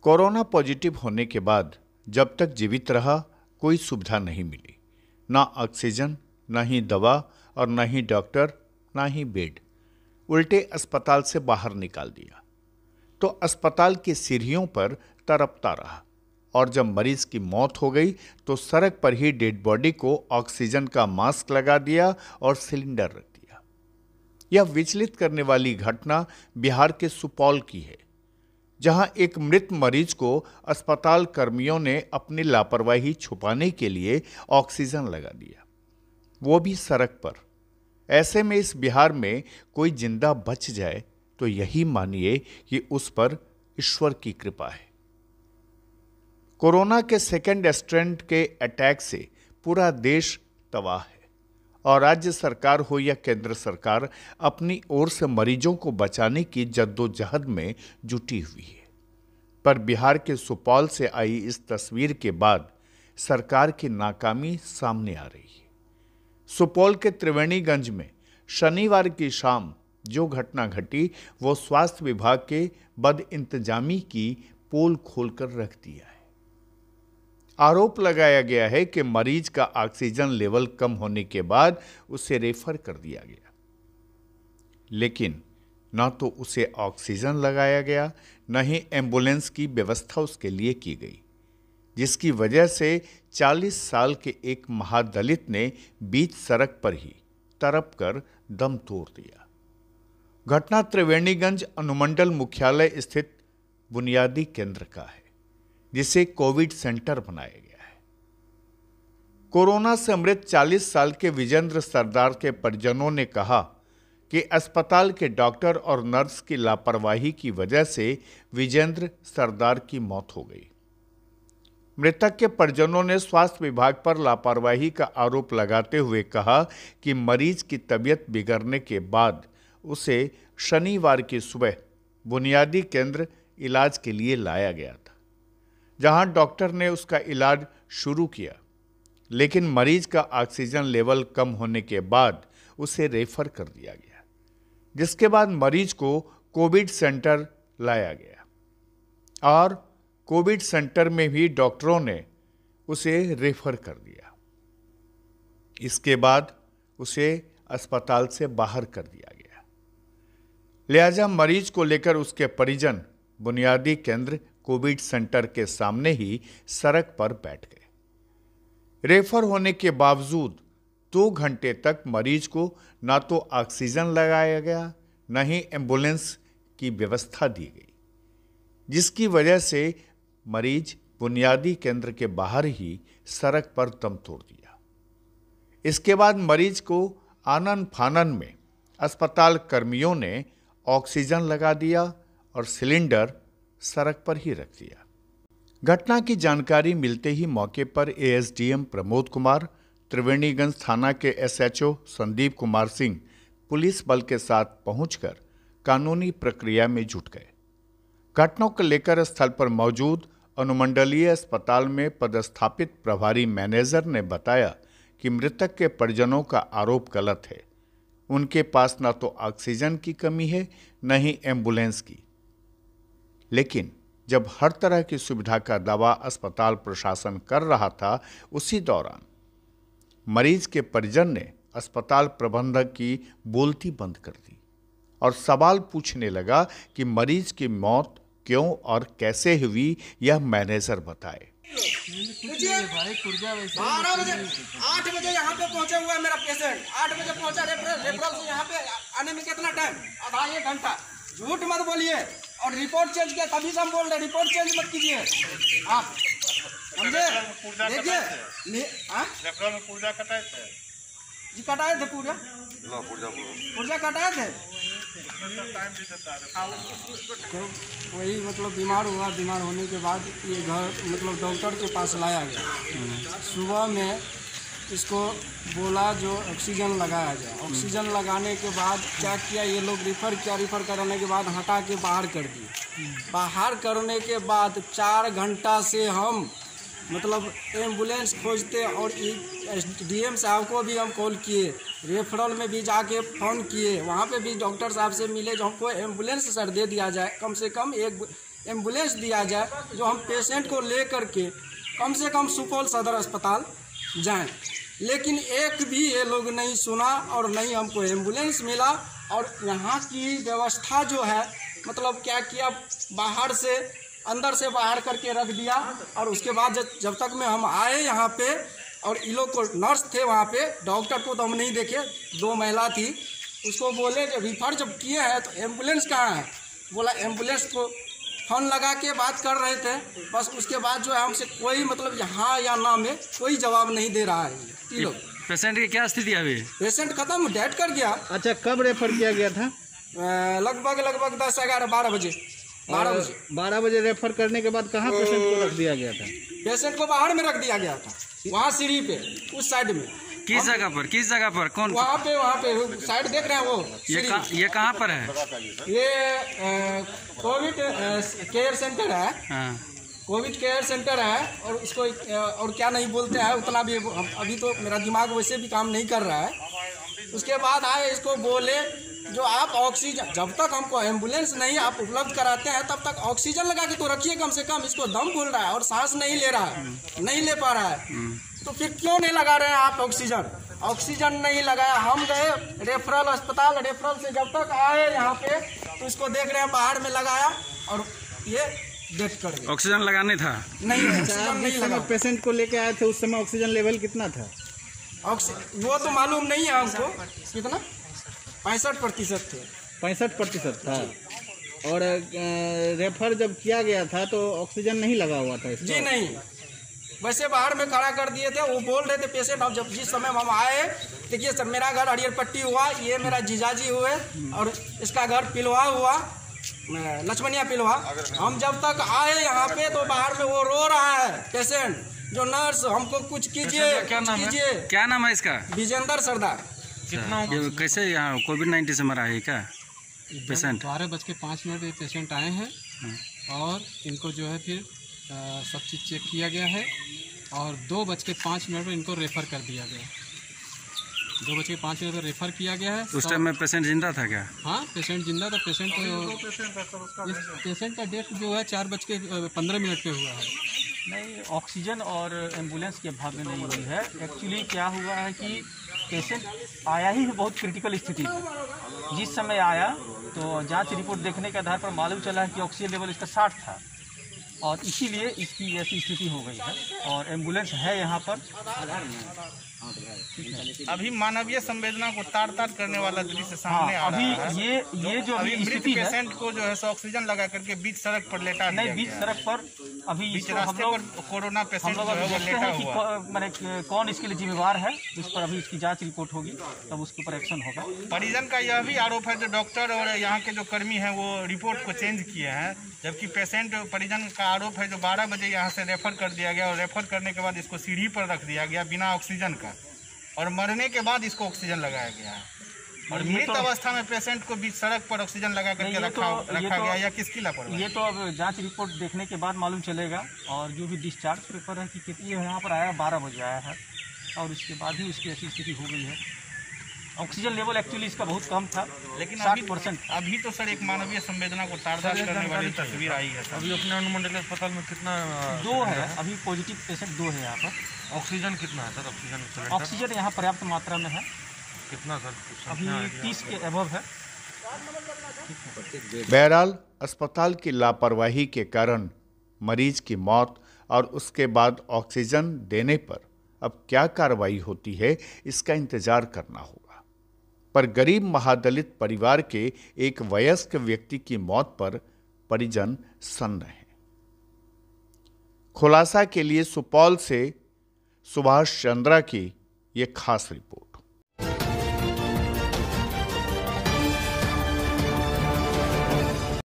Corona positive होने के बाद जब तक जीवित रहा, कोई सुविधा नहीं मिली। ना ऑक्सीजन, ना ही दवा और ना ही डॉक्टर, ना ही बेड। उल्टे अस्पताल से बाहर निकाल दिया तो अस्पताल की सीढ़ियों पर तड़पता रहा, और जब मरीज की मौत हो गई तो सड़क पर ही डेड बॉडी को ऑक्सीजन का मास्क लगा दिया और सिलेंडर रख दिया। यह विचलित करने वाली घटना बिहार के सुपौल की है, जहां एक मृत मरीज को अस्पताल कर्मियों ने अपनी लापरवाही छुपाने के लिए ऑक्सीजन लगा दिया, वो भी सड़क पर। ऐसे में इस बिहार में कोई जिंदा बच जाए तो यही मानिए कि उस पर ईश्वर की कृपा है। कोरोना के सेकेंड स्ट्रेंड के अटैक से पूरा देश तबाह है, और राज्य सरकार हो या केंद्र सरकार अपनी ओर से मरीजों को बचाने की जद्दोजहद में जुटी हुई है। पर बिहार के सुपौल से आई इस तस्वीर के बाद सरकार की नाकामी सामने आ रही है। सुपौल के त्रिवेणीगंज में शनिवार की शाम जो घटना घटी वो स्वास्थ्य विभाग के बदइंतजामी की पोल खोलकर रख दिया है। आरोप लगाया गया है कि मरीज का ऑक्सीजन लेवल कम होने के बाद उसे रेफर कर दिया गया, लेकिन न तो उसे ऑक्सीजन लगाया गया, न ही एम्बुलेंस की व्यवस्था उसके लिए की गई, जिसकी वजह से 40 साल के एक महादलित ने बीच सड़क पर ही तड़प कर दम तोड़ दिया। घटना त्रिवेणीगंज अनुमंडल मुख्यालय स्थित बुनियादी केंद्र का है, जिसे कोविड सेंटर बनाया गया है। कोरोना से मृत 40 साल के विजेंद्र सरदार के परिजनों ने कहा कि अस्पताल के डॉक्टर और नर्स की लापरवाही की वजह से विजेंद्र सरदार की मौत हो गई। मृतक के परिजनों ने स्वास्थ्य विभाग पर लापरवाही का आरोप लगाते हुए कहा कि मरीज की तबीयत बिगड़ने के बाद उसे शनिवार की सुबह बुनियादी केंद्र इलाज के लिए लाया गया था, जहां डॉक्टर ने उसका इलाज शुरू किया, लेकिन मरीज का ऑक्सीजन लेवल कम होने के बाद उसे रेफर कर दिया गया, जिसके बाद मरीज को कोविड सेंटर लाया गया और कोविड सेंटर में भी डॉक्टरों ने उसे रेफर कर दिया। इसके बाद उसे अस्पताल से बाहर कर दिया गया। लिहाजा मरीज को लेकर उसके परिजन बुनियादी केंद्र कोविड सेंटर के सामने ही सड़क पर बैठ गए। रेफर होने के बावजूद 2 घंटे तक मरीज को ना तो ऑक्सीजन लगाया गया, न ही एम्बुलेंस की व्यवस्था दी गई, जिसकी वजह से मरीज बुनियादी केंद्र के बाहर ही सड़क पर दम तोड़ दिया। इसके बाद मरीज को आनन फानन में अस्पताल कर्मियों ने ऑक्सीजन लगा दिया और सिलेंडर सड़क पर ही रख दिया। घटना की जानकारी मिलते ही मौके पर एएसडीएम प्रमोद कुमार, त्रिवेणीगंज थाना के एसएचओ संदीप कुमार सिंह पुलिस बल के साथ पहुंचकर कानूनी प्रक्रिया में जुट गए। घटना को लेकर स्थल पर मौजूद अनुमंडलीय अस्पताल में पदस्थापित प्रभारी मैनेजर ने बताया कि मृतक के परिजनों का आरोप गलत है। उनके पास न तो ऑक्सीजन की कमी है, न ही एम्बुलेंस की, लेकिन जब हर तरह की सुविधा का दावा अस्पताल प्रशासन कर रहा था, उसी दौरान मरीज के परिजन ने अस्पताल प्रबंधक की बोलती बंद कर दी और सवाल पूछने लगा कि मरीज की मौत क्यों और कैसे हुई, यह मैनेजर बताए। 12 बजे 8 बजे यहाँ पे पहुँचा हुआ है मेरा पेशेंट। 8 बजे पहुँचा, रेफरल से यहाँ पे आने में कितना टाइम? आधा 1 घंटा। झूठ मत बोलिए, और रिपोर्ट चेंज किया तभी से हम बोल रहे हैं, रिपोर्ट चेंज मत कीजिए आप, समझे? देखिए रेफरल में पुर्जा कटाए थे जी, कटाए थे पुर्जा कटाए थे। वही मतलब बीमार हुआ, बीमार होने के बाद ये घर मतलब डॉक्टर के पास लाया गया। सुबह में इसको बोला जो ऑक्सीजन लगाया जाए। ऑक्सीजन लगाने के बाद क्या किया, ये लोग रिफ़र किया, रिफ़र करने के बाद हटा के बाहर कर दिए। बाहर करने के बाद 4 घंटा से हम मतलब एम्बुलेंस खोजते, और डीएम साहब को भी हम कॉल किए, रेफरल में भी जाके फ़ोन किए, वहाँ पे भी डॉक्टर साहब से मिले जो हमको एम्बुलेंस सर दे दिया जाए, कम से कम एक एम्बुलेंस दिया जाए जो हम पेशेंट को ले करके कम से कम सुपौल सदर अस्पताल जाएं। लेकिन एक भी ये लोग नहीं सुना और नहीं हमको एम्बुलेंस मिला। और यहाँ की व्यवस्था जो है मतलब क्या किया, बाहर से अंदर से बाहर करके रख दिया। और उसके बाद जब तक में हम आए यहाँ पे और इन लोग को नर्स थे वहाँ पे, डॉक्टर को तो हम नहीं देखे, 2 महिला थी, उसको बोले कि रिफर जब किए हैं तो एम्बुलेंस कहाँ है। बोला एम्बुलेंस को फोन लगा के बात कर रहे थे, बस उसके बाद जो है हमसे कोई मतलब यहाँ या ना में कोई जवाब नहीं दे रहा है। लोग पेशेंट की क्या स्थिति है अभी? पेशेंट खत्म, डेड कर गया। अच्छा, कब रेफर किया गया था? लगभग 10, 11, 12 बजे। 12 बजे रेफर करने के बाद कहाँ पेशेंट को रख दिया गया था? पेशेंट को बाहर में रख दिया गया था, वहाँ सीढ़ी पे उस साइड में। किस जगह पर? कौन? वहाँ पे साइड देख रहे हैं वो। ये कहाँ पर है? ये कोविड केयर सेंटर है। हाँ। कोविड केयर सेंटर है। और उसको और क्या नहीं बोलते हैं उतना भी, अभी तो मेरा दिमाग वैसे भी काम नहीं कर रहा है। उसके बाद आए इसको बोले जो आप ऑक्सीजन, जब तक हमको एम्बुलेंस नहीं आप उपलब्ध कराते हैं तब तक ऑक्सीजन लगा के तो रखिए कम से कम। इसको दम फूल रहा है और सांस नहीं ले रहा है, नहीं ले पा रहा है, तो फिर क्यों नहीं लगा रहे हैं आप ऑक्सीजन? ऑक्सीजन नहीं लगाया। हम गए रेफरल अस्पताल, रेफरल से जब तक आए यहाँ पे तो इसको देख रहे हैं बाहर में लगाया और ये डेथ कर गया। ऑक्सीजन लगाने था? नहीं, ऑक्सीजन नहीं लगा। पेशेंट को लेके आए थे उस समय ऑक्सीजन लेवल कितना था? वो तो मालूम नहीं है हमको कितना, 65% थे। 65% था। और रेफर जब किया गया था तो ऑक्सीजन नहीं लगा हुआ था इसका? जी नहीं, वैसे बाहर में खड़ा कर दिए थे। वो बोल रहे थे पेशेंट, अब जब जिस समय हम आए, देखिए सर मेरा घर हरियर पट्टी हुआ, ये मेरा जीजाजी हुए और इसका घर पिलवा हुआ, लक्ष्मणिया पिलवा। हम जब तक आए यहाँ पे तो बाहर में वो रो रहा है पेशेंट, जो नर्स हमको कुछ कीजिए, कीजिए। क्या नाम है इसका? विजेंद्र सरदार। ये कैसे यहाँ कोविड-19 से मरा है क्या पेशेंट? 12:05 पे पेशेंट आए हैं और इनको जो है फिर सब चीज़ चेक किया गया है और 2:05 पे इनको रेफ़र कर दिया गया। 2:05 पे रेफ़र किया गया है। उस टाइम में पेशेंट जिंदा था क्या? हाँ, पेशेंट जिंदा था। पेशेंट का डेथ जो है 4:15 पे हुआ है। नहीं, ऑक्सीजन और एम्बुलेंस के अभाव में नहीं हुई है। एक्चुअली क्या हुआ है कि पेशेंट आया ही बहुत क्रिटिकल स्थिति में। जिस समय आया तो जांच रिपोर्ट देखने के आधार पर मालूम चला है कि ऑक्सीजन लेवल इसका 60 था और इसीलिए इसकी ऐसी स्थिति हो गई है। और एम्बुलेंस है यहाँ पर। अभी मानवीय संवेदना को तार करने वाला दृश्य सामने आ रहा है। अभी ये जो अभी स्थिति है, पेशेंट को जो है ऑक्सीजन लगा करके बीच सड़क पर लेटा दिया नहीं, बीच सड़क पर अभी बीच रास्ते पर कोरोना पेशेंट जो है वो लेटा हुआ। मैंने कौन इसके लिए जिम्मेवार है, इस पर अभी इसकी जांच रिपोर्ट होगी, तब उसके ऊपर एक्शन होगा। परिजन का यह भी आरोप है जो डॉक्टर और यहाँ के जो कर्मी हैं वो रिपोर्ट को चेंज किए हैं, जबकि पेशेंट परिजन का आरोप है जो 12 बजे यहाँ से रेफर कर दिया गया और रेफर करने के बाद इसको सीढ़ी पर रख दिया गया बिना ऑक्सीजन का, और मरने के बाद इसको ऑक्सीजन लगाया गया है। और मृत अवस्था में पेशेंट को बीच सड़क पर ऑक्सीजन लगा करके रखा गया, या किसकी लापरवाही? ये तो अब जांच रिपोर्ट देखने के बाद मालूम चलेगा। और जो भी डिस्चार्ज पेपर है कि कितनी यहाँ पर आया, 12 बजे आया है और उसके बाद ही उसकी ऐसी स्थिति हो गई है। ऑक्सीजन लेवल एक्चुअली इसका बहुत कम था, लेकिन 60%। अभी तो सर एक मानवीय संवेदना को तार करने वाली तस्वीर आई है। अभी अपने अनुमंडल अस्पताल में कितना? 2 है अभी पॉजिटिव पेशेंट, 2 है यहाँ पर। ऑक्सीजन कितना है सर? ऑक्सीजन यहाँ पर्याप्त मात्रा में है। कितना सर? अभी 30 के अबव है। बहरहाल अस्पताल की लापरवाही के कारण मरीज की मौत और उसके बाद ऑक्सीजन देने पर अब क्या कार्रवाई होती है, इसका इंतजार करना होगा। पर गरीब महादलित परिवार के एक वयस्क व्यक्ति की मौत पर परिजन सन्न हैं। खुलासा के लिए सुपौल से सुभाष चंद्रा की ये खास रिपोर्ट।